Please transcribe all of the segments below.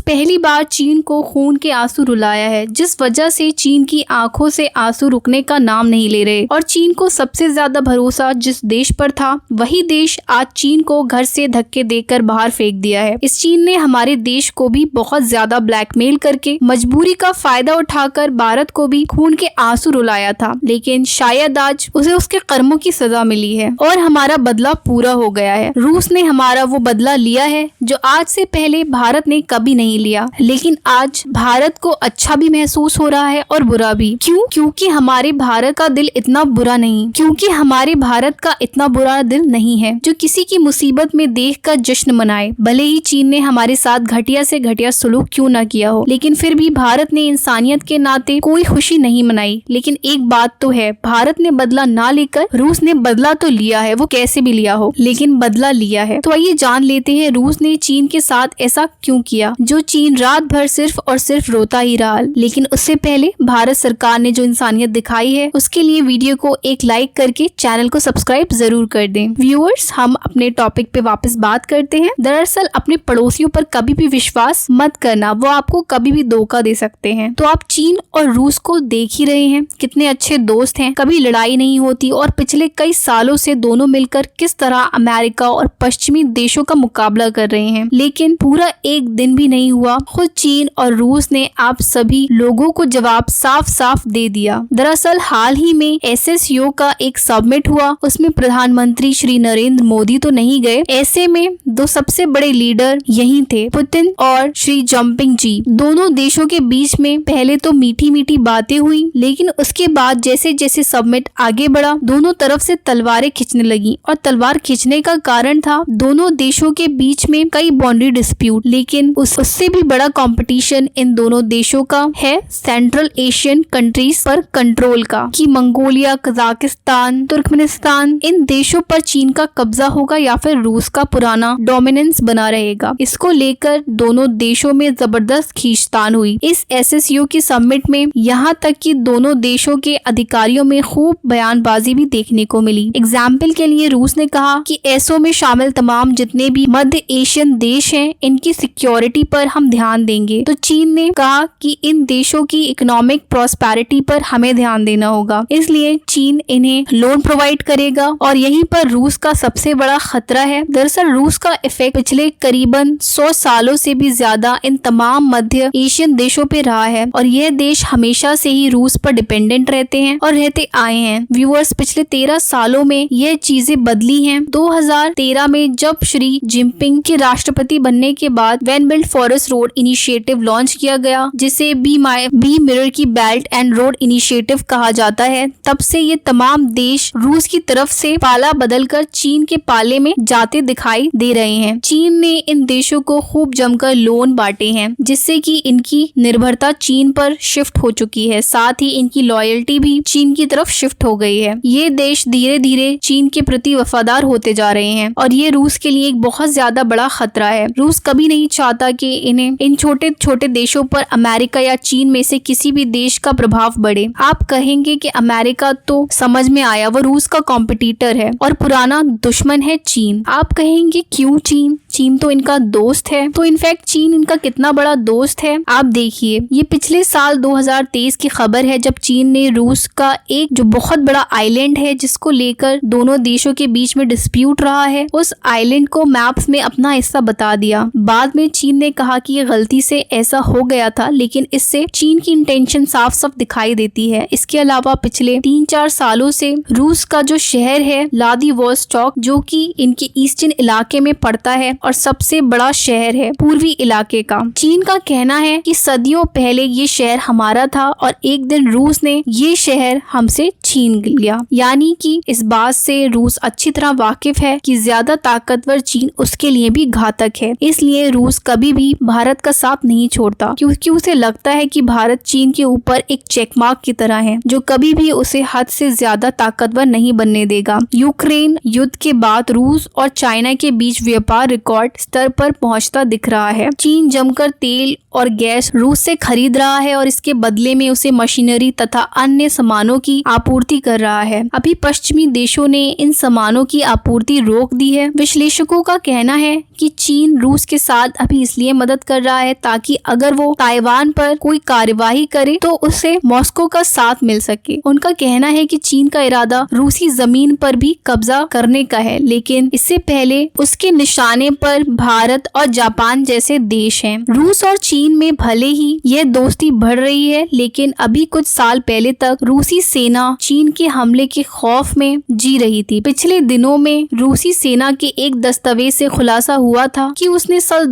पहली बार चीन को खून के आंसू रुलाया है, जिस वजह से चीन की आंखों से आंसू रुकने का नाम नहीं ले रहे। और चीन को सबसे ज्यादा भरोसा जिस देश पर था, वही देश आज चीन को घर से धक्के देकर बाहर फेंक दिया है। इस चीन ने हमारे देश को भी बहुत ज्यादा ब्लैकमेल करके मजबूरी का फायदा उठाकर भारत को भी खून के आंसू रुलाया था, लेकिन शायद आज उसे उसके कर्मों की सजा मिली है और हमारा बदला पूरा हो गया है। रूस ने हमारा वो बदला लिया है जो आज से पहले भारत ने कभी नहीं लिया, लेकिन आज भारत को अच्छा भी महसूस हो रहा है और बुरा भी। क्यों? क्योंकि हमारे भारत का दिल इतना बुरा नहीं, क्योंकि हमारे भारत का इतना बुरा दिल नहीं है जो किसी की मुसीबत में देखकर जश्न मनाए। भले ही चीन ने हमारे साथ घटिया से घटिया सलूक क्यों ना किया हो, लेकिन फिर भी भारत ने इंसानियत के नाते कोई खुशी नहीं मनाई। लेकिन एक बात तो है, भारत ने बदला ना लेकर रूस ने बदला तो लिया है, वो कैसे भी लिया हो, लेकिन बदला लिया है। तो आइए जान लेते हैं रूस ने चीन के साथ ऐसा क्यों किया, जो चीन रात भर सिर्फ और सिर्फ रोता ही रहा। लेकिन उससे पहले भारत सरकार ने जो इंसानियत दिखाई है, उसके लिए वीडियो को एक लाइक करके चैनल को सब्सक्राइब जरूर कर दें। व्यूअर्स, हम अपने टॉपिक पे वापस बात करते हैं। दरअसल अपने पड़ोसियों पर कभी भी विश्वास मत करना, वो आपको कभी भी धोखा दे सकते हैं। तो आप चीन और रूस को देख ही रहे हैं, कितने अच्छे दोस्त हैं, कभी लड़ाई नहीं होती और पिछले कई सालों से दोनों मिलकर किस तरह अमेरिका और पश्चिमी देशों का मुकाबला कर रहे हैं। लेकिन पूरा एक दिन भी नहीं हुआ, खुद चीन और रूस ने आप सभी लोगों को जवाब साफ साफ दे दिया। दरअसल हाल ही में SCO का एक समिट हुआ, उसमें प्रधानमंत्री श्री नरेंद्र मोदी तो नहीं गए। ऐसे में दो सबसे बड़े लीडर यही थे, पुतिन और श्री जिनपिंग जी। दोनों देशों के बीच में पहले तो मीठी मीठी बातें हुई, लेकिन उसके बाद जैसे जैसे समिट आगे बढ़ा, दोनों तरफ से तलवारें खींचने लगी। और तलवार खींचने का कारण था दोनों देशों के बीच में कई बाउंड्री डिस्प्यूट। लेकिन उससे भी बड़ा कंपटीशन इन दोनों देशों का है सेंट्रल एशियन कंट्रीज पर कंट्रोल का, कि मंगोलिया, कजाकिस्तान, तुर्कमेनिस्तान, इन देशों पर चीन का कब्जा होगा या फिर रूस का पुराना डोमिनेंस बना रहेगा। इसको लेकर दोनों देशों में जबरदस्त खींचतान हुई इस SCO की समिट में, यहाँ तक कि दोनों देशों के अधिकारियों में खूब बयानबाजी भी देखने को मिली। एग्जाम्पल के लिए रूस ने कहा कि SCO में शामिल तमाम जितने भी मध्य एशियन देश हैं, इनकी सिक्योरिटी पर हम ध्यान देंगे। तो चीन ने कहा कि इन देशों की इकोनॉमिक प्रॉस्पेरिटी पर हमें ध्यान देना होगा, इसलिए चीन इन्हें लोन प्रोवाइड करेगा। और यहीं पर रूस का सबसे बड़ा खतरा है। दरअसल रूस का इफेक्ट पिछले करीबन 100 सालों से भी ज्यादा इन तमाम मध्य एशियन देशों पे रहा है और यह देश हमेशा से ही रूस पर डिपेंडेंट रहते हैं और रहते आए हैं। व्यूअर्स, पिछले 13 सालों में यह चीजें बदली हैं। 2013 में जब श्री जिनपिंग के राष्ट्रपति बनने के बाद one belt forest road initiative launch किया गया, जिसे बी मिरर की बेल्ट एंड रोड इनिशिएटिव कहा जाता है, तब से ये तमाम देश रूस की तरफ से पाला बदलकर चीन के पाले में जाते दिखाई दे रहे हैं। चीन ने इन देशों को खूब जमकर लोन बांटे हैं, जिससे कि इनकी निर्भरता चीन पर शिफ्ट हो चुकी है, साथ ही इनकी लॉयल्टी भी चीन की तरफ शिफ्ट हो गई है। ये देश धीरे धीरे चीन के प्रति वफादार होते जा रहे हैं और ये रूस के लिए एक बहुत ज्यादा बड़ा खतरा है। रूस कभी नहीं चाहता कि इन छोटे छोटे देशों पर अमेरिका या चीन में से किसी भी देश का प्रभाव बढ़े। आप कहेंगे कि अमेरिका तो समझ में आया, वो रूस का कॉम्पिटिटर है और पुराना दुश्मन है चीन। आप कहेंगे क्यों चीन? चीन तो इनका दोस्त है। तो इनफैक्ट चीन इनका कितना बड़ा दोस्त है आप देखिए। ये पिछले साल 2023 की खबर है, जब चीन ने रूस का एक जो बहुत बड़ा आइलैंड है, जिसको लेकर दोनों देशों के बीच में डिस्प्यूट रहा है, उस आइलैंड को मैप्स में अपना हिस्सा बता दिया। बाद में चीन ने कहा कि ये गलती से ऐसा हो गया था, लेकिन इससे चीन की इंटेंशन साफ साफ दिखाई देती है। इसके अलावा पिछले 3-4 सालों से रूस का जो शहर है व्लादिवोस्टॉक, जो कि इनके ईस्टर्न इलाके में पड़ता है और सबसे बड़ा शहर है पूर्वी इलाके का, चीन का कहना है कि सदियों पहले ये शहर हमारा था और एक दिन रूस ने ये शहर हमसे छीन लिया। यानी कि इस बात से रूस अच्छी तरह वाकिफ है कि ज्यादा ताकतवर चीन उसके लिए भी घातक है। इसलिए रूस कभी भी भारत का साथ नहीं छोड़ता, क्योंकि उसे लगता है कि भारत चीन के ऊपर एक चेकमार्क की तरह है, जो कभी भी उसे हद से ज्यादा ताकतवर नहीं बनने देगा। यूक्रेन युद्ध के बाद रूस और चाइना के बीच व्यापार रिकॉर्ड स्तर पर पहुंचता दिख रहा है। चीन जमकर तेल और गैस रूस से खरीद रहा है और इसके बदले में उसे मशीनरी तथा अन्य सामानों की आपूर्ति कर रहा है। अभी पश्चिमी देशों ने इन सामानों की आपूर्ति रोक दी है। विश्लेषकों का कहना है कि चीन रूस के साथ अभी इसलिए मदद मदद कर रहा है ताकि अगर वो ताइवान पर कोई कार्यवाही करे तो उसे मॉस्को का साथ मिल सके। उनका कहना है कि चीन का इरादा रूसी जमीन पर भी कब्जा करने का है, लेकिन इससे पहले उसके निशाने पर भारत और जापान जैसे देश हैं। रूस और चीन में भले ही यह दोस्ती बढ़ रही है, लेकिन अभी कुछ साल पहले तक रूसी सेना चीन के हमले के खौफ में जी रही थी। पिछले दिनों में रूसी सेना के एक दस्तावेज से खुलासा हुआ था कि उसने साल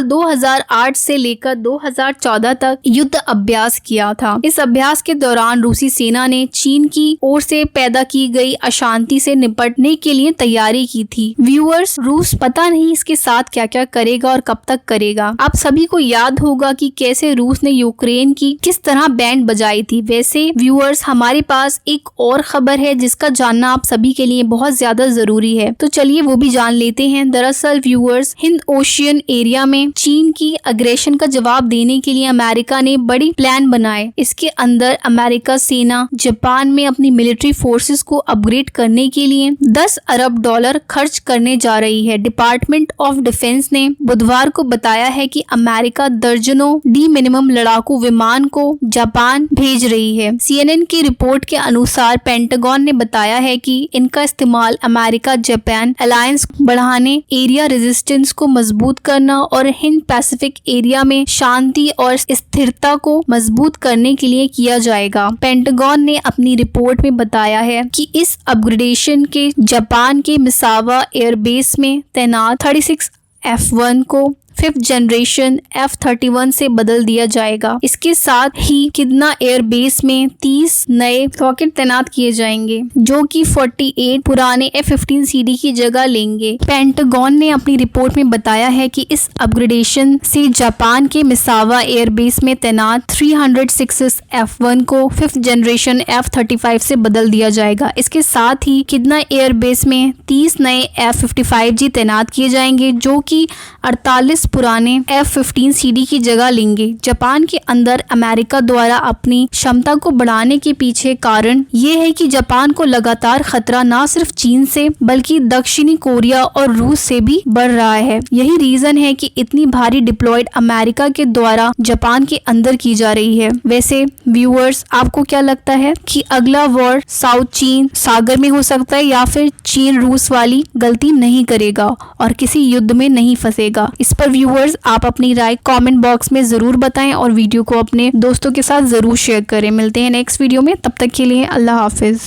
2008 से लेकर 2014 तक युद्ध अभ्यास किया था। इस अभ्यास के दौरान रूसी सेना ने चीन की ओर से पैदा की गई अशांति से निपटने के लिए तैयारी की थी। व्यूअर्स, रूस पता नहीं इसके साथ क्या क्या करेगा और कब तक करेगा। आप सभी को याद होगा कि कैसे रूस ने यूक्रेन की किस तरह बैंड बजाई थी। वैसे व्यूअर्स, हमारे पास एक और खबर है जिसका जानना आप सभी के लिए बहुत ज्यादा जरूरी है, तो चलिए वो भी जान लेते हैं। दरअसल व्यूअर्स, हिंद ओशियन एरिया में चीन की अग्रेशन का जवाब देने के लिए अमेरिका ने बड़ी प्लान बनाए। इसके अंदर अमेरिका सेना जापान में अपनी मिलिट्री फोर्सेस को अपग्रेड करने के लिए $10 अरब खर्च करने जा रही है। डिपार्टमेंट ऑफ डिफेंस ने बुधवार को बताया है कि अमेरिका दर्जनों डी मिनिमम लड़ाकू विमान को जापान भेज रही है। CNN की रिपोर्ट के अनुसार पेंटागन ने बताया है कि इनका इस्तेमाल अमेरिका जापान अलायंस बढ़ाने, एरिया रेजिस्टेंस को मजबूत करना और हिंद पैसिफिक एरिया में शांति और स्थिरता को मजबूत करने के लिए किया जाएगा। पेंटागन ने अपनी रिपोर्ट में बताया है कि इस अपग्रेडेशन के जापान के मिसावा एयरबेस में तैनात 36 F-1 को 5th जनरेशन F-31 से बदल दिया जाएगा। इसके साथ ही किदना एयरबेस में 30 नए रॉकेट तैनात किए जाएंगे जो कि 48 पुराने F-15CD की जगह लेंगे। पेंटागन ने अपनी रिपोर्ट में बताया है कि इस अपग्रेडेशन से जापान के मिसावा एयरबेस में तैनात 306 F-1 को 5th जनरेशन F-35 से बदल दिया जाएगा। इसके साथ ही किदना एयरबेस में 30 नए F-55G तैनात किए जाएंगे जो कि 48 पुराने F-15CD की जगह लेंगे। जापान के अंदर अमेरिका द्वारा अपनी क्षमता को बढ़ाने के पीछे कारण ये है कि जापान को लगातार खतरा न सिर्फ चीन से बल्कि दक्षिणी कोरिया और रूस से भी बढ़ रहा है। यही रीजन है कि इतनी भारी डिप्लॉयड अमेरिका के द्वारा जापान के अंदर की जा रही है। वैसे व्यूअर्स, आपको क्या लगता है कि अगला वॉर साउथ चीन सागर में हो सकता है या फिर चीन रूस वाली गलती नहीं करेगा और किसी युद्ध में नहीं फंसेगा? इस पर व्यूअर्स आप अपनी राय कमेंट बॉक्स में जरूर बताएं और वीडियो को अपने दोस्तों के साथ जरूर शेयर करें। मिलते हैं नेक्स्ट वीडियो में, तब तक के लिए अल्लाह हाफिज।